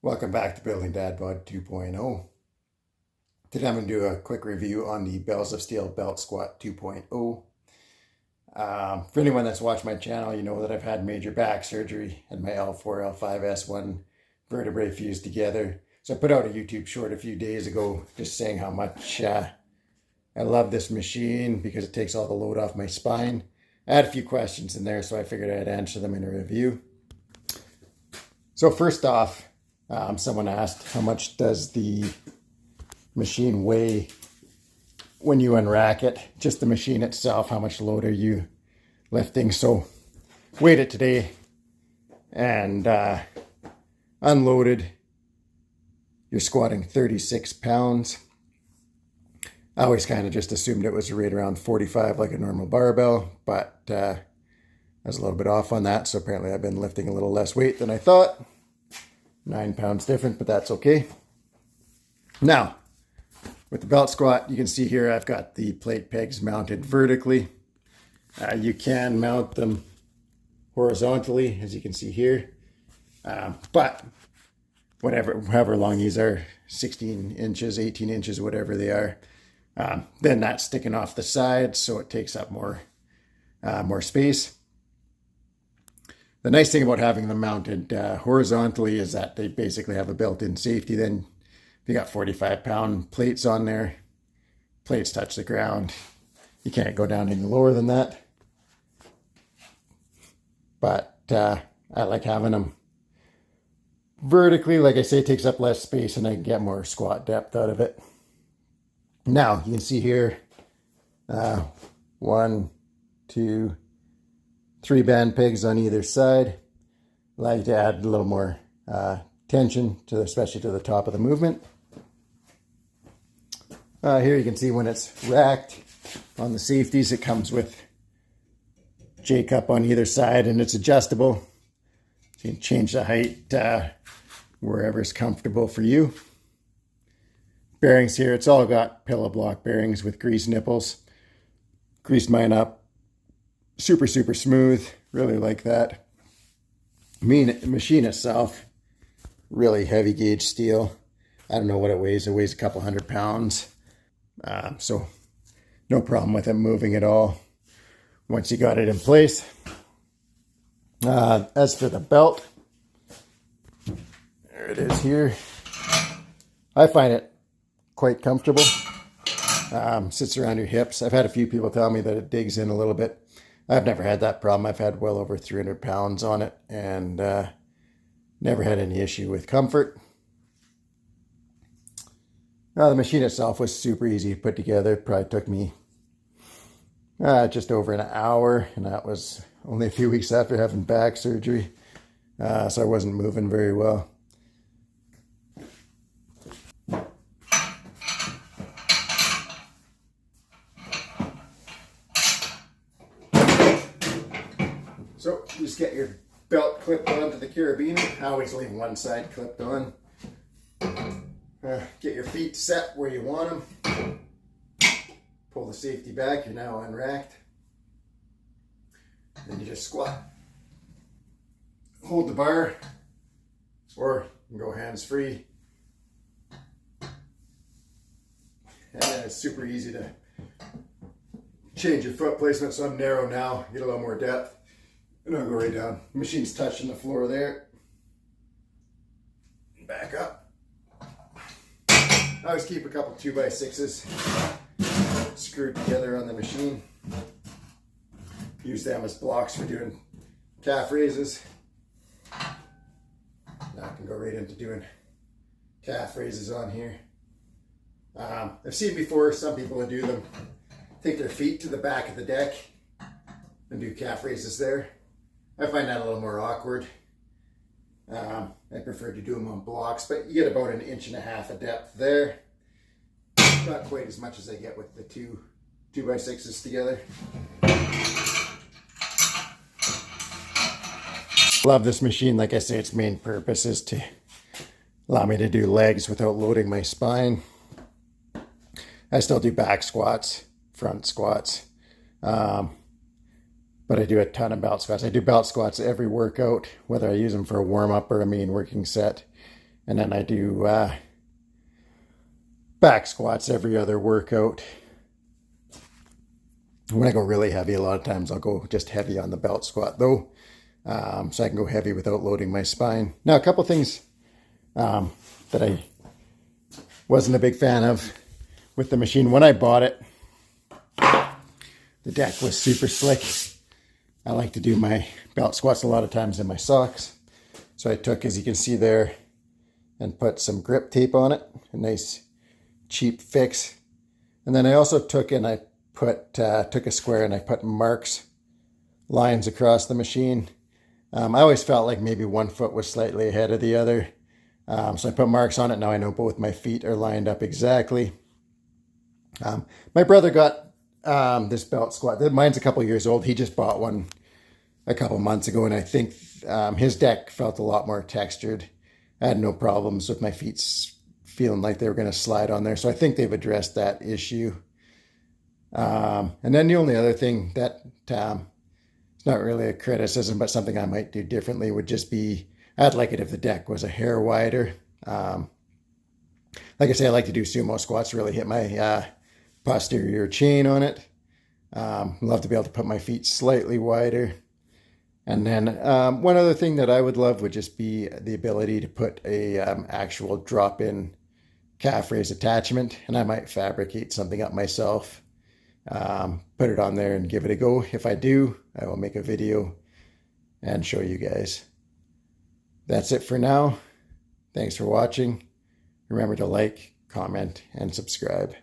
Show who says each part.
Speaker 1: Welcome back to Building Dad Bod 2.0. Today I'm going to do a quick review on the Bells of Steel Belt Squat 2.0. For anyone that's watched my channel, you know that I've had major back surgery and my L4, L5, S1 vertebrae fused together. So I put out a YouTube short a few days ago just saying how much I love this machine because it takes all the load off my spine. I had a few questions in there, so I figured I'd answer them in a review. So first off, someone asked, how much does the machine weigh when you unrack it? Just the machine itself, how much load are you lifting? So weighed it today and unloaded. You're squatting 36 pounds. I always kind of just assumed it was right around 45 like a normal barbell, but I was a little bit off on that. So apparently I've been lifting a little less weight than I thought. 9 pounds different, but that's okay. Now, with the belt squat, you can see here I've got the plate pegs mounted vertically. You can mount them horizontally, as you can see here. But however long these are, 16 inches, 18 inches, whatever they are, then that's sticking off the sides, so it takes up more space. The nice thing about having them mounted horizontally is that they basically have a built-in safety. Then if you got 45-pound plates on there, plates touch the ground. You can't go down any lower than that. But I like having them vertically. Like I say, it takes up less space and I can get more squat depth out of it. Now, you can see here, 1, 2, 3 band pegs on either side. I like to add a little more tension, especially to the top of the movement. Here you can see when it's racked on the safeties, it comes with J-cup on either side and it's adjustable. So you can change the height wherever is comfortable for you. Bearings here, it's all got pillow block bearings with grease nipples. Greased mine up. Super smooth, really like that. Machine itself, really heavy gauge steel. I don't know what it weighs a couple 100 pounds. So no problem with it moving at all once you got it in place. As for the belt, there it is here. I find it quite comfortable. Sits around your hips. I've had a few people tell me that it digs in a little bit. I've never had that problem. I've had well over 300 pounds on it and never had any issue with comfort. The machine itself was super easy to put together. It probably took me just over an hour, and that was only a few weeks after having back surgery, so I wasn't moving very well. So you just get your belt clipped onto the carabiner. I always leave one side clipped on. Get your feet set where you want them. Pull the safety back, you're now unracked. Then you just squat. Hold the bar, or you can go hands free. And it's super easy to change your foot placement, so I'm narrow now, get a little more depth. And I'll go right down. The machine's touching the floor there. Back up. I always keep a couple 2x6s screwed together on the machine. Use them as blocks for doing calf raises. Now I can go right into doing calf raises on here. I've seen before some people will do them, take their feet to the back of the deck and do calf raises there. I find that a little more awkward. I prefer to do them on blocks, but you get about 1.5 inches of depth there. Not quite as much as I get with the 2x6s together. Love this machine. Like I say, its main purpose is to allow me to do legs without loading my spine. I still do back squats, front squats. But I do a ton of belt squats. I do belt squats every workout, whether I use them for a warm-up or a main working set. And then I do back squats every other workout. When I go really heavy, a lot of times I'll go just heavy on the belt squat though, so I can go heavy without loading my spine. Now, a couple things that I wasn't a big fan of with the machine. When I bought it, the deck was super slick. I like to do my belt squats a lot of times in my socks. So I took, as you can see there, and put some grip tape on it, a nice cheap fix. And then I also took and I put took a square and I put marks, lines across the machine. I always felt like maybe one foot was slightly ahead of the other. So I put marks on it. Now I know both my feet are lined up exactly. My brother got this belt squat. Mine's a couple years old. He just bought one a couple months ago, and I think his deck felt a lot more textured. I had no problems with my feet feeling like they were going to slide on there. So I think they've addressed that issue. And then the only other thing that it's not really a criticism, but something I might do differently would just be, I'd like it if the deck was a hair wider. Like I say, I like to do sumo squats, really hit my posterior chain on it. Love to be able to put my feet slightly wider. And then one other thing that I would love would just be the ability to put a actual drop-in calf raise attachment, and I might fabricate something up myself, put it on there and give it a go. If I do, I will make a video and show you guys. That's it for now. Thanks for watching. Remember to like, comment, and subscribe.